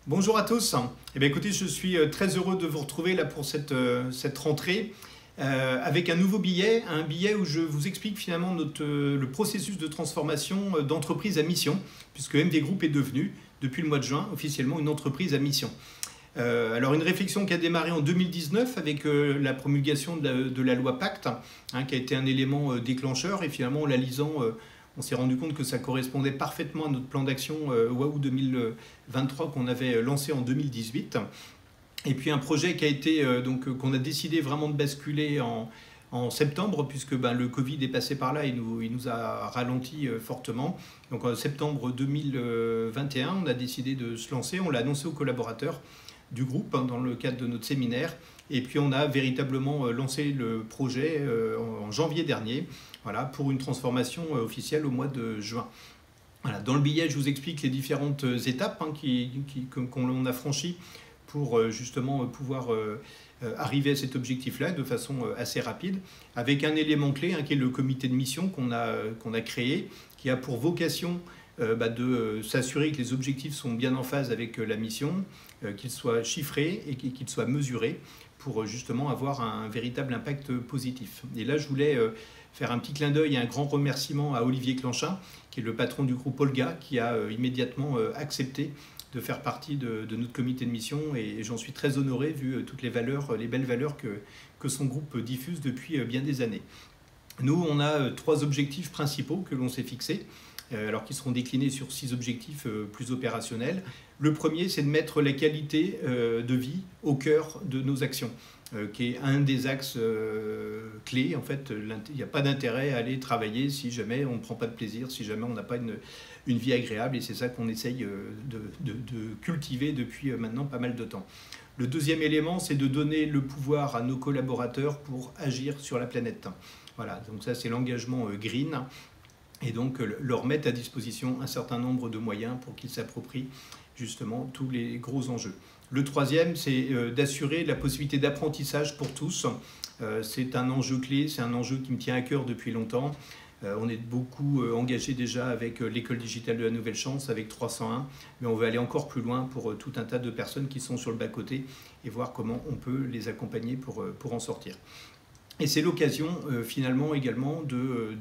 Bonjour à tous. Eh bien, écoutez, je suis très heureux de vous retrouver là pour cette rentrée avec un nouveau billet, un billet où je vous explique finalement le processus de transformation d'entreprise à mission, puisque MV Group est devenu, depuis le mois de juin, officiellement une entreprise à mission. Alors une réflexion qui a démarré en 2019 avec la promulgation de la loi Pacte, qui a été un élément déclencheur, et finalement en la lisant, on s'est rendu compte que ça correspondait parfaitement à notre plan d'action WAHU 2023 qu'on avait lancé en 2018. Et puis un projet qui a été qu'on a décidé vraiment de basculer en septembre, puisque le Covid est passé par là et il nous a ralenti fortement. Donc en septembre 2021, on a décidé de se lancer, on l'a annoncé aux collaborateurs du groupe dans le cadre de notre séminaire. Et puis on a véritablement lancé le projet en janvier dernier, voilà, pour une transformation officielle au mois de juin. Voilà, dans le billet, je vous explique les différentes étapes qu'on a franchies pour justement pouvoir arriver à cet objectif-là de façon assez rapide, avec un élément clé qui est le comité de mission qu'on a créé, qui a pour vocation de s'assurer que les objectifs sont bien en phase avec la mission, qu'ils soient chiffrés et qu'ils soient mesurés pour justement avoir un véritable impact positif. Et là, je voulais faire un petit clin d'œil et un grand remerciement à Olivier Clanchin, qui est le patron du groupe Olga, qui a immédiatement accepté de faire partie de notre comité de mission, et j'en suis très honoré vu toutes les belles valeurs que son groupe diffuse depuis bien des années. Nous, on a 3 objectifs principaux que l'on s'est fixés, alors qui seront déclinés sur 6 objectifs plus opérationnels. Le premier, c'est de mettre la qualité de vie au cœur de nos actions, qui est un des axes clés. En fait, il n'y a pas d'intérêt à aller travailler si jamais on ne prend pas de plaisir, si jamais on n'a pas une vie agréable, et c'est ça qu'on essaye de cultiver depuis maintenant pas mal de temps. Le deuxième élément, c'est de donner le pouvoir à nos collaborateurs pour agir sur la planète. Voilà, donc ça c'est l'engagement green, et donc leur mettre à disposition un certain nombre de moyens pour qu'ils s'approprient justement tous les gros enjeux. Le troisième, c'est d'assurer la possibilité d'apprentissage pour tous. C'est un enjeu clé, c'est un enjeu qui me tient à cœur depuis longtemps. On est beaucoup engagé déjà avec l'école digitale de la Nouvelle Chance, avec 301, mais on veut aller encore plus loin pour tout un tas de personnes qui sont sur le bas-côté et voir comment on peut les accompagner pour en sortir. Et c'est l'occasion finalement également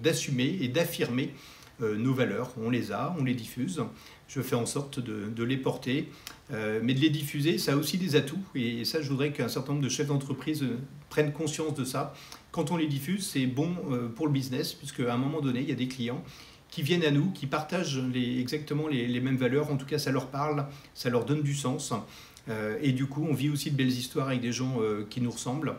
d'assumer et d'affirmer nos valeurs. On les a, on les diffuse. Je fais en sorte de les porter, mais de les diffuser, ça a aussi des atouts. Et ça, je voudrais qu'un certain nombre de chefs d'entreprise prennent conscience de ça. Quand on les diffuse, c'est bon pour le business, puisqu'à un moment donné, il y a des clients qui viennent à nous, qui partagent exactement les mêmes valeurs. En tout cas, ça leur parle, ça leur donne du sens. Et du coup, on vit aussi de belles histoires avec des gens qui nous ressemblent.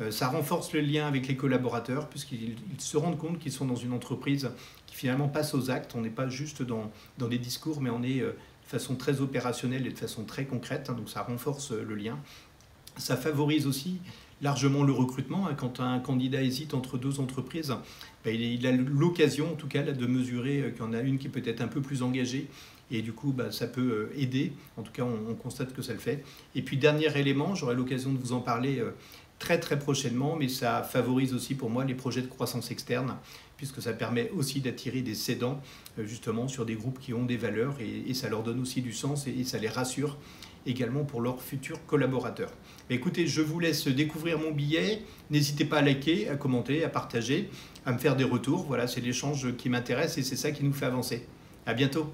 Ça renforce le lien avec les collaborateurs, puisqu'ils se rendent compte qu'ils sont dans une entreprise qui finalement passe aux actes. On n'est pas juste dans des discours, mais on est de façon très opérationnelle et de façon très concrète. Donc ça renforce le lien. Ça favorise aussi largement le recrutement. Quand un candidat hésite entre 2 entreprises, il a l'occasion en tout cas de mesurer qu'il y en a une qui est peut-être un peu plus engagée, et du coup ça peut aider. En tout cas, on constate que ça le fait. Et puis dernier élément, j'aurai l'occasion de vous en parler très prochainement, mais ça favorise aussi pour moi les projets de croissance externe, puisque ça permet aussi d'attirer des cédants justement sur des groupes qui ont des valeurs, et ça leur donne aussi du sens, et ça les rassure également pour leurs futurs collaborateurs. Écoutez, je vous laisse découvrir mon billet. N'hésitez pas à liker, à commenter, à partager, à me faire des retours. Voilà, c'est l'échange qui m'intéresse et c'est ça qui nous fait avancer. À bientôt.